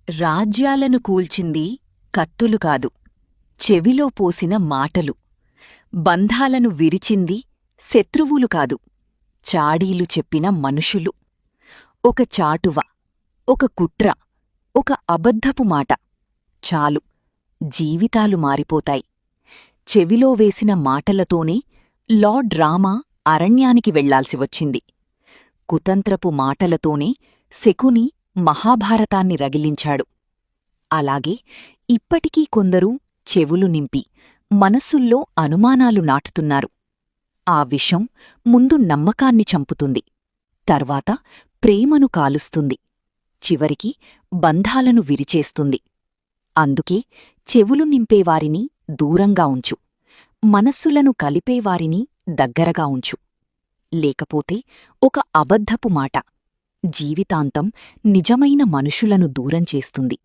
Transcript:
రాజ్యాలను కూల్చింది కత్తులు కాదు, చెవిలో పోసిన మాటలు. బంధాలను విరిచింది శత్రువులు కాదు, చాడీలు చెప్పిన మనుషులు. ఒక చాటువ, ఒక కుట్ర, ఒక అబద్ధపు మాట చాలు, జీవితాలు మారిపోతాయి. చెవిలో వేసిన మాటలతోనే లార్డ్ రామా అరణ్యానికి వెళ్లాల్సి వచ్చింది. కుతంత్రపు మాటలతోనే శకుని మహాభారతాన్ని రగిలించాడు. అలాగే ఇప్పటికీ కొందరు చెవులు నింపి మనస్సుల్లో అనుమానాలు నాటుతున్నారు. ఆ విషం ముందు నమ్మకాన్ని చంపుతుంది, తర్వాత ప్రేమను కాలుస్తుంది, చివరికి బంధాలను విరిచేస్తుంది. అందుకే చెవులు నింపేవారిని దూరంగా ఉంచు, మనస్సులను కలిపేవారిని దగ్గరగా ఉంచు. లేకపోతే ఒక అబద్ధపు మాట జీవితాంతం నిజమైన మనుషులను దూరం చేస్తుంది.